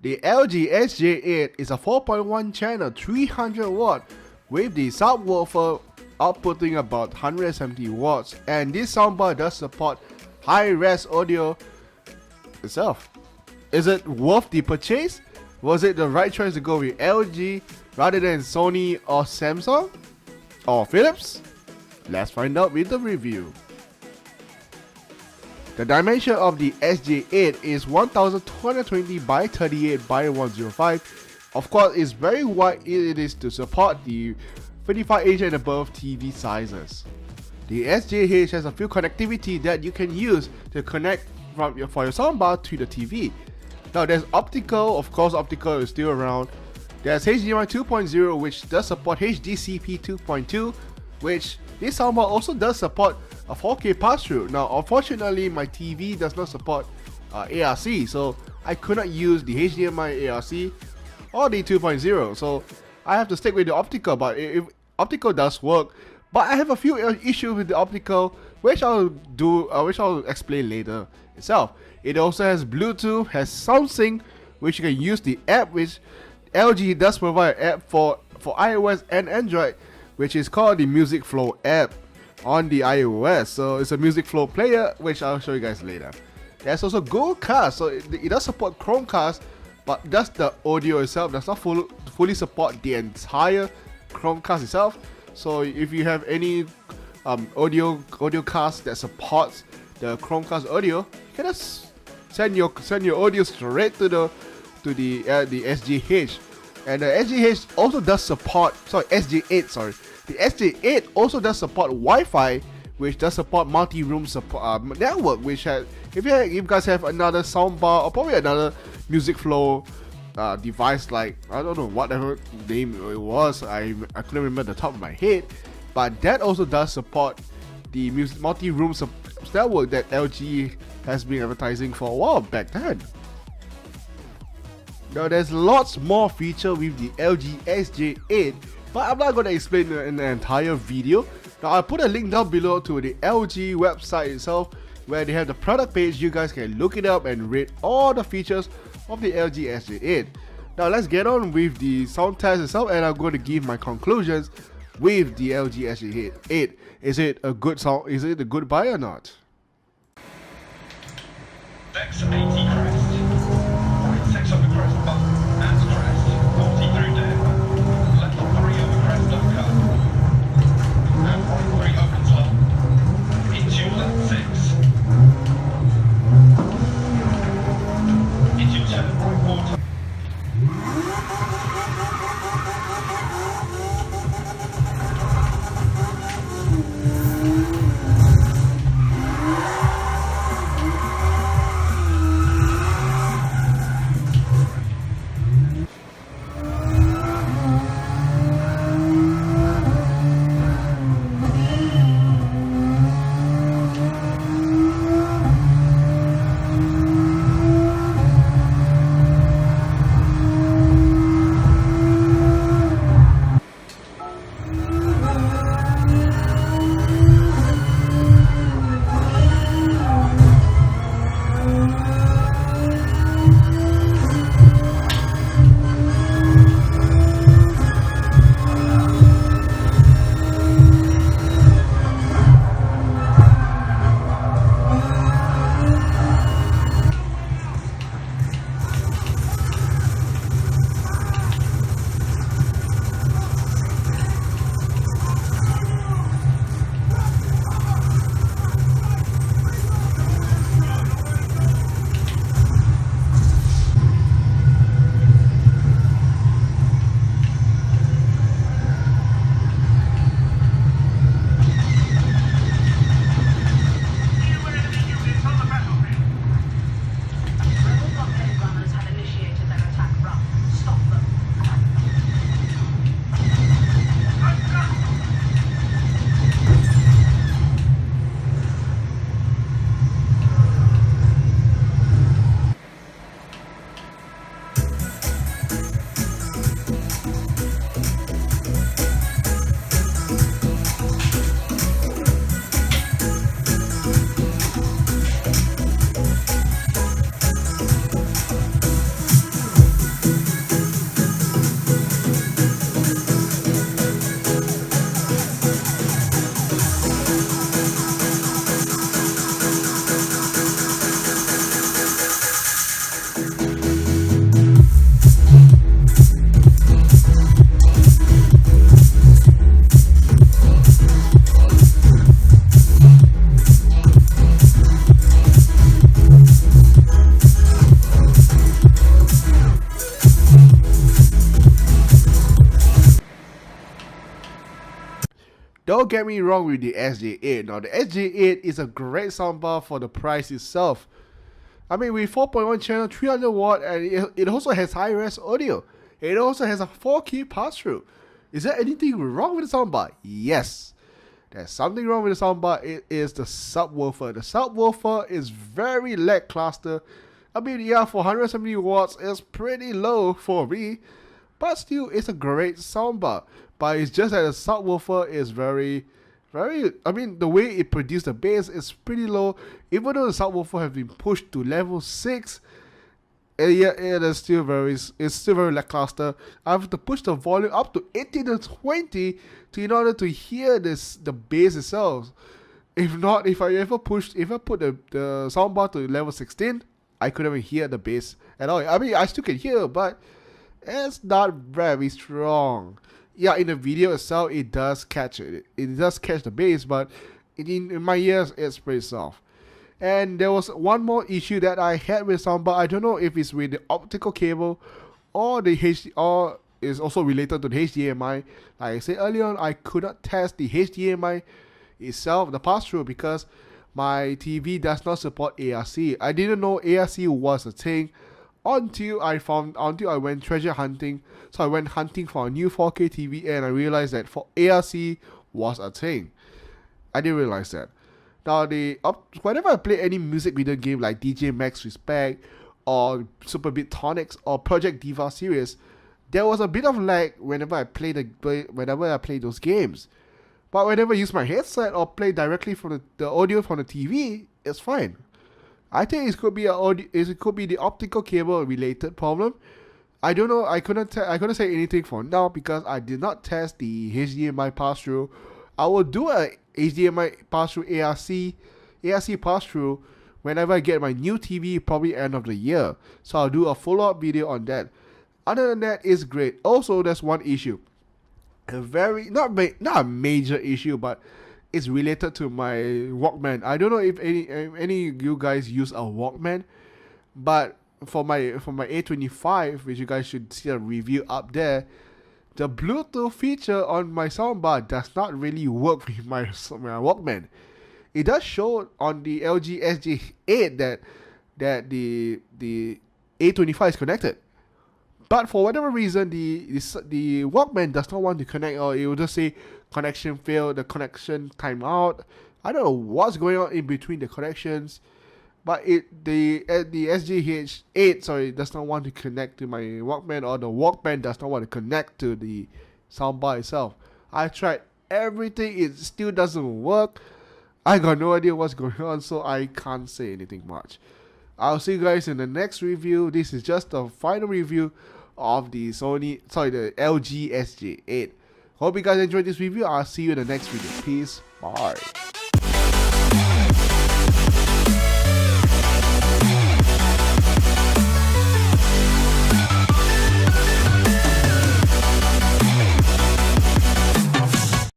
The LG SJ8 is a 4.1 channel 300 watt with the subwoofer outputting about 170 watts, and this soundbar does support high-res audio itself. Is it worth the purchase? Was it the right choice to go with LG rather than Sony or Samsung or Philips? Let's find out with the review. The dimension of the SJ8 is 1220 by 38 by 105. Of course, it's very wide. It is to support the 55-inch and above TV sizes. The SJ8 has a few connectivity that you can use to connect for your soundbar to the TV. Now there's optical, of course optical is still around. There's HDMI 2.0 which does support HDCP 2.2, which this soundbar also does support a 4K pass-through. Now unfortunately my TV does not support ARC, so I could not use the HDMI ARC or the 2.0, so I have to stick with the optical. But if optical does work, but I have a few issues with the optical, which I'll explain later itself. It also has Bluetooth, has SoundSync, which you can use the app, which LG does provide an app for iOS and Android, which is called the Music Flow app on the iOS. So it's a Music Flow player, which I'll show you guys later. There's also Google Cast, so it does support Chromecast, but just the audio itself does not fully support the entire Chromecast itself. So if you have any audio cast that supports the Chromecast audio, you can just send your audio straight to the SJ8. And the SJ8 also does support SJ8. The SJ8 also does support Wi-Fi, which does support multi-room network. Which has, if you guys have another soundbar or probably another Music Flow device, like I don't know whatever name it was, I couldn't remember the top of my head, but that also does support the multi-room network that LG has been advertising for a while back then. Now there's lots more feature with the LG SJ8, but I'm not going to explain in the entire video. Now I'll put a link down below to the LG website itself, where they have the product page. You guys can look it up and rate all the features of the LG SJ8. Now let's get on with the sound test itself, and I'm going to give my conclusions with the LG SJ8. Is it a good sound? Is it a good buy or not? Dex 80 crest. 6 on the crest button and crest. 40 through there. Left 3 over crest of cut. And right 3 opens long. Into left 6. Into turn right 4. don't get me wrong with the SJ8. Now the SJ8 is a great soundbar for the price itself. I mean, with 4.1 channel, 300 watt, and it also has high-res audio. It also has a 4K pass-through. Is there anything wrong with the soundbar? Yes. There's something wrong with the soundbar. It is the subwoofer. The subwoofer is very lackluster. I mean, yeah, for 170 watts, it's pretty low for me. But still, it's a great soundbar. But it's just that the subwoofer is very, I mean, the way it produced the bass is pretty low. Even though the subwoofer has been pushed to level 6, yeah, it's still very lackluster. I have to push the volume up to 18 to 20 in order to hear the bass itself. If not, if I put the soundbar to level 16, I couldn't even hear the bass at all. I mean, I still can hear, but it's not very strong. Yeah, in the video itself, it does catch it. It does catch the bass, but in my ears, it's pretty soft. And there was one more issue that I had with soundbar. I don't know if it's with the optical cable or or is also related to the HDMI. Like I said earlier on, I could not test the HDMI itself, the pass-through, because my TV does not support ARC. I didn't know ARC was a thing until I went treasure hunting. So I went hunting for a new 4K TV and I realized that ARC was a thing. I didn't realize that. Now, whenever I play any music video game like DJ Max Respect or Super Beat Tonics or Project Diva series, there was a bit of lag whenever I play those games. But whenever I use my headset or play directly from the audio from the TV, it's fine. I think it could be the optical cable related problem. I don't know. I couldn't say anything for now because I did not test the HDMI pass-through. I will do a HDMI pass-through ARC pass-through whenever I get my new TV, probably end of the year. So I'll do a follow-up video on that. Other than that, it's great. Also, there's one issue. Not a major issue, but it's related to my Walkman. I don't know if any of you guys use a Walkman, but for my A25, which you guys should see a review up there, the Bluetooth feature on my soundbar does not really work with my Walkman. It does show on the LG SJ8 that the A25 is connected. But for whatever reason, the Walkman does not want to connect, or it will just say connection failed, the connection timeout. I don't know what's going on in between the connections, but the SJ8 does not want to connect to my Walkman, or the Walkman does not want to connect to the soundbar itself. I tried everything, it still doesn't work. I got no idea what's going on, so I can't say anything much. I'll see you guys in the next review. This is just the final review of the LG SJ8. Hope you guys enjoyed this review. I'll see you in the next video. Peace. Bye.